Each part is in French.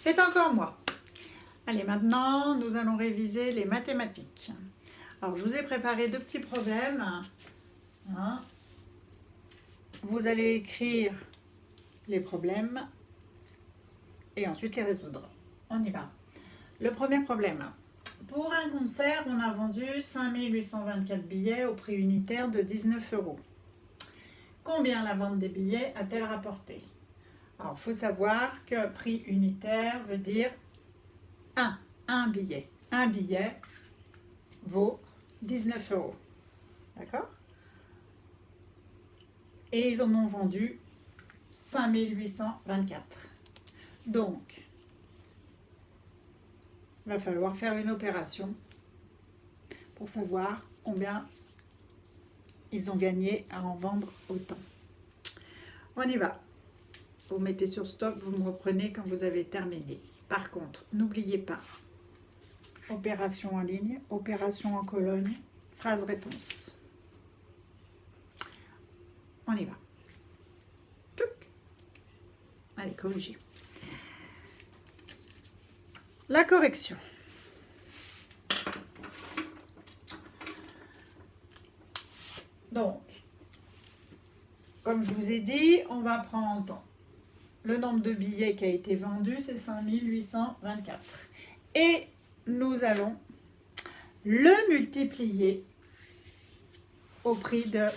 C'est encore moi. Allez, maintenant, nous allons réviser les mathématiques. Alors, je vous ai préparé deux petits problèmes. Hein. Vous allez écrire les problèmes et ensuite les résoudre. On y va. Le premier problème. Pour un concert, on a vendu 5824 billets au prix unitaire de 19 €. Combien la vente des billets a-t-elle rapporté? Alors, il faut savoir que prix unitaire veut dire un billet. Un billet vaut 19 €. D'accord? Et ils en ont vendu 5824. Donc, il va falloir faire une opération pour savoir combien ils ont gagné à en vendre autant. On y va. Vous mettez sur stop, vous me reprenez quand vous avez terminé. Par contre, n'oubliez pas, opération en ligne, opération en colonne, phrase-réponse. On y va. Tchouk. Allez, corrigez. La correction. Donc, comme je vous ai dit, on va prendre le nombre de billets qui a été vendu, c'est 5824. Et nous allons le multiplier au prix de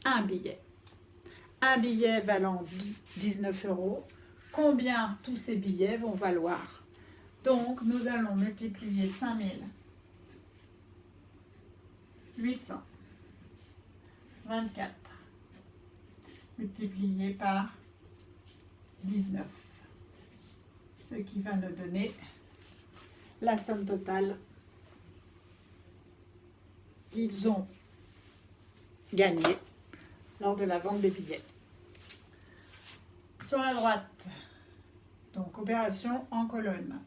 un billet. Un billet valant 19 €. Combien tous ces billets vont valoir? Donc, nous allons multiplier 5824 multiplié par 19, ce qui va nous donner la somme totale qu'ils ont gagnée lors de la vente des billets. Sur la droite, donc opération en colonne,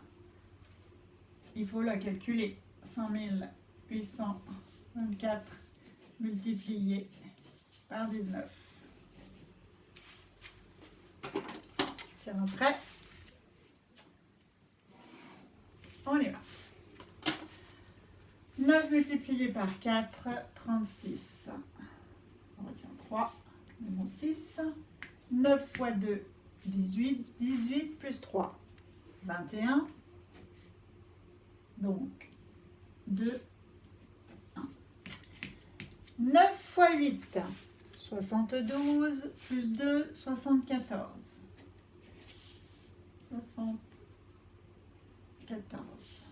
il faut la calculer. 5824 multiplié par 19. Tiens, prêt. On y va. 9 multiplié par 4, 36. On retient 3, numéro 6. 9 fois 2, 18. 18 plus 3, 21. Donc, 2, 1. 9 fois 8, 72, plus 2, 74. 74.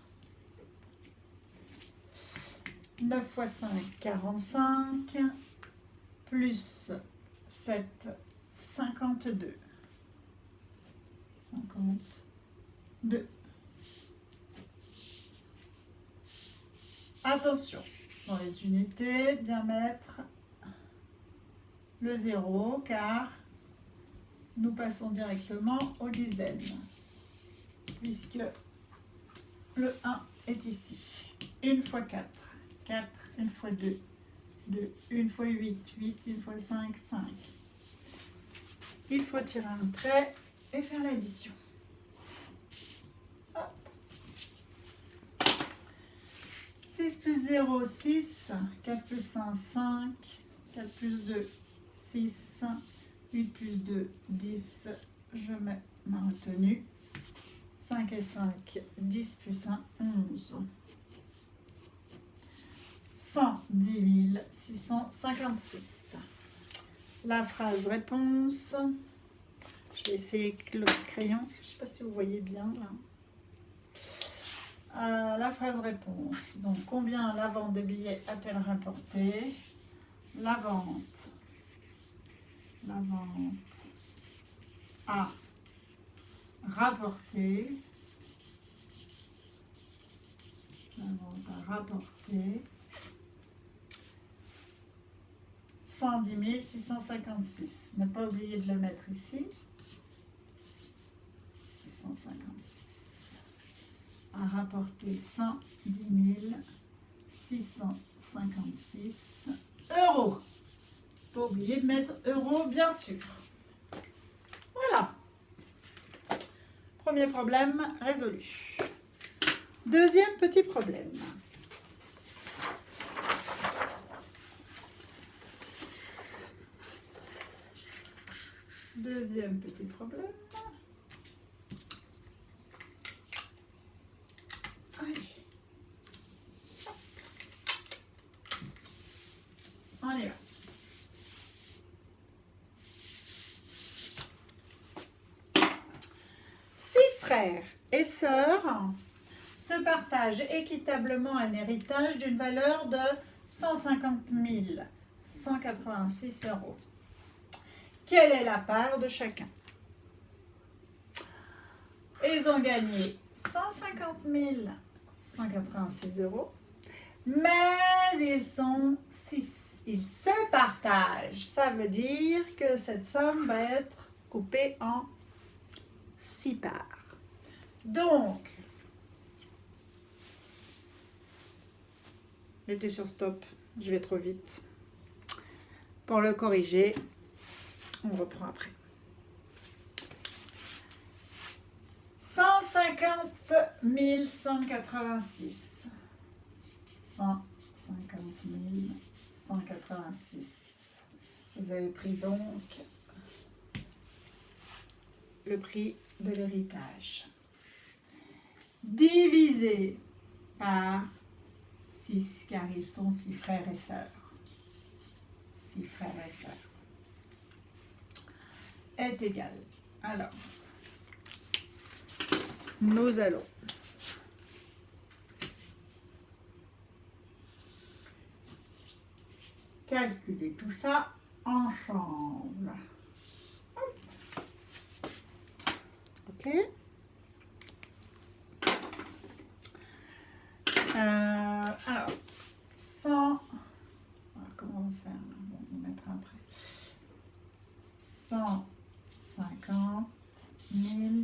9 fois 5, 45, plus 7, 52. 52. Attention, dans les unités, bien mettre le 0, car nous passons directement aux dizaines, puisque le 1 est ici. 1 fois 4, 4, 1 fois 2, 2, 1 fois 8, 8, 1 fois 5, 5. Il faut tirer un trait et faire l'addition. 6 plus 0, 6. 4 plus 1, 5. 4 plus 2, 6. 8 plus 2, 10. Je mets ma retenue. 5 et 5, 10 plus 1, 11. 110 656. La phrase réponse. Je vais essayer avec le crayon, parce que je ne sais pas si vous voyez bien là. La phrase réponse. Donc, combien la vente des billets a-t-elle rapporté? La vente a rapporté. La vente a rapporté 110 656. Ne pas oublier de le mettre ici. 656 a rapporté 110 656 €. Pas oublier de mettre euros, bien sûr. Voilà. Premier problème résolu. Deuxième petit problème. Deuxième petit problème. Allez. On y va. Six frères et sœurs se partagent équitablement un héritage d'une valeur de 150 186 euros. Quelle est la part de chacun? Ils ont gagné 150 186 euros, mais ils sont 6. Ils se partagent. Ça veut dire que cette somme va être coupée en 6 parts. Donc, mettez sur stop, je vais trop vite. Pour le corriger, on reprend après. 150 186. 150 186. Vous avez pris donc le prix de l'héritage. Divisé par 6, car ils sont 6 frères et sœurs. 6 frères et sœurs. Est égal. Alors, nous allons calculer tout ça ensemble. Ok. Alors, 100. Comment on va faire? Bon, on va mettre après. 150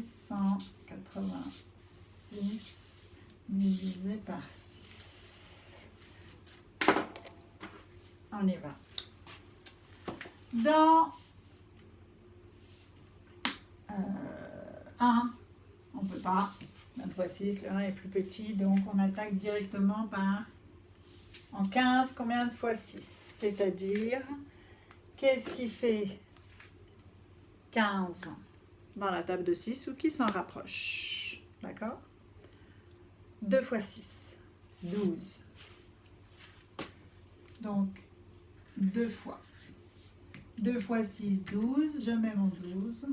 186 divisé par 6. On y va. Dans 1, on ne peut pas. 20 fois 6, le 1 est plus petit, donc on attaque directement par en 15, combien de fois 6? C'est-à-dire, qu'est-ce qui fait 15 dans la table de 6 ou qui s'en rapproche? D'accord? 2 fois 6, 12. Donc, 2 fois. 2 fois 6, 12. Je mets mon 12.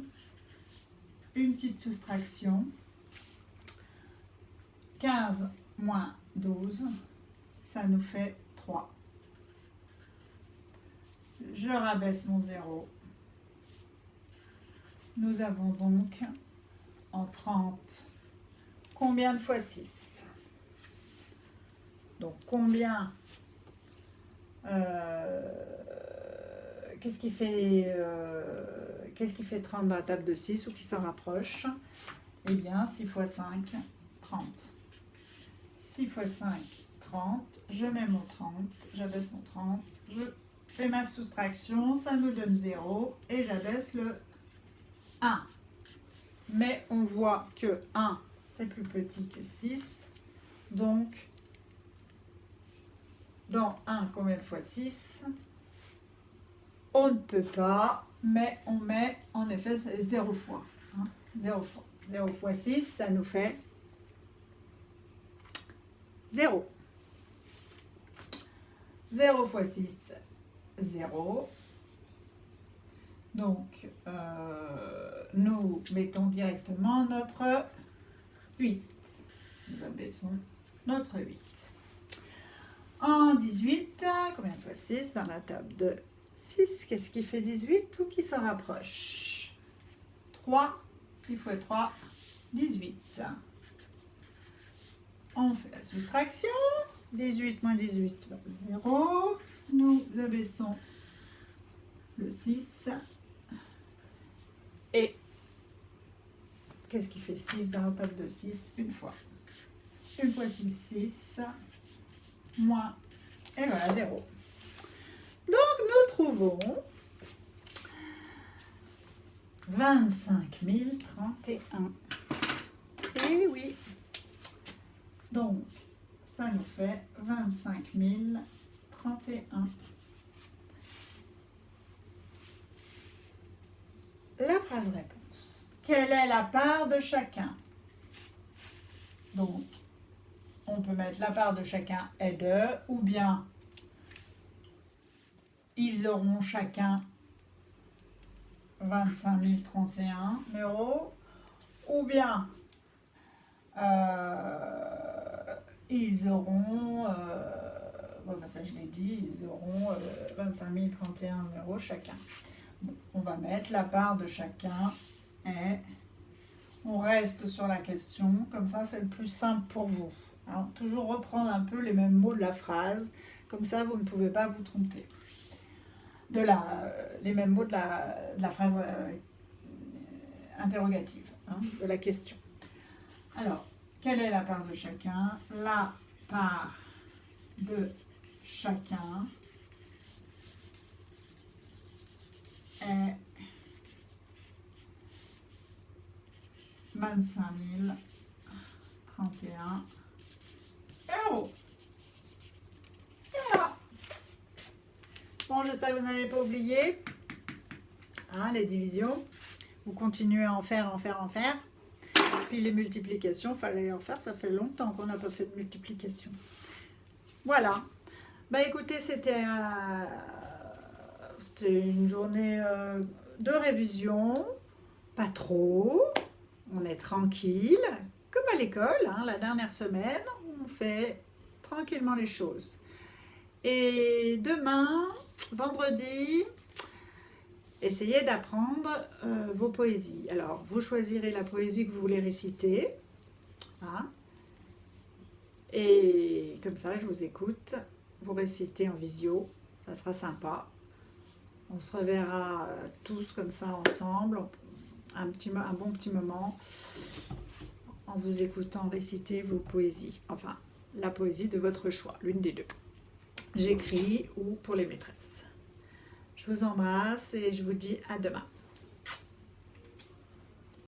Une petite soustraction. 15 moins 12, ça nous fait 3. Je rabaisse mon 0. Nous avons donc en 30, combien de fois 6? Donc combien, qu'est-ce qui fait 30 dans la table de 6 ou qui s'en rapproche? Eh bien 6 fois 5, 30. 6 fois 5, 30. Je mets mon 30, j'abaisse mon 30, je fais ma soustraction, ça nous donne 0 et j'abaisse le 1. Mais on voit que 1, c'est plus petit que 6. Donc, dans 1, combien de fois 6? On ne peut pas, mais on met en effet 0 fois. 0 fois. 0 fois 6, ça nous fait 0. 0 fois 6, 0. Donc, nous mettons directement notre 8. Nous abaissons notre 8. En 18, combien de fois 6 dans la table de 6? Qu'est-ce qui fait 18 ou qui s'en rapproche? 3. 6 fois 3, 18. On fait la soustraction. 18 moins 18, 0. Nous abaissons le 6. Et qu'est-ce qui fait 6 dans la table de 6? Une fois. Une fois 6, 6. Moins. Et voilà, 0. Donc, nous trouvons 25 031. Donc, ça nous fait 25 031. La phrase réponse. Quelle est la part de chacun? Donc, on peut mettre la part de chacun est de, ou bien ils auront chacun 25 031 €, ou bien ils auront, ça je l'ai dit, ils auront 25 031 € chacun. Bon, on va mettre la part de chacun et on reste sur la question, comme ça c'est le plus simple pour vous. Alors, toujours reprendre un peu les mêmes mots de la phrase, comme ça vous ne pouvez pas vous tromper. Les mêmes mots de la phrase interrogative, de la question. Alors, quelle est la part de chacun? La part de chacun est 25 031 €. Voilà. Bon, j'espère que vous n'avez pas oublié les divisions. Vous continuez à en faire. Puis les multiplications, il fallait en faire. Ça fait longtemps qu'on n'a pas fait de multiplication. Voilà. Écoutez, c'était une journée de révision. Pas trop. On est tranquille. Comme à l'école, la dernière semaine, on fait tranquillement les choses. Et demain, vendredi, essayez d'apprendre vos poésies. Alors, vous choisirez la poésie que vous voulez réciter. Et comme ça, je vous écoute. Vous récitez en visio. Ça sera sympa. On se reverra tous comme ça ensemble. Un bon petit moment. En vous écoutant réciter vos poésies. Enfin, la poésie de votre choix. L'une des deux. J'écris ou pour les maîtresses. Je vous embrasse et je vous dis à demain.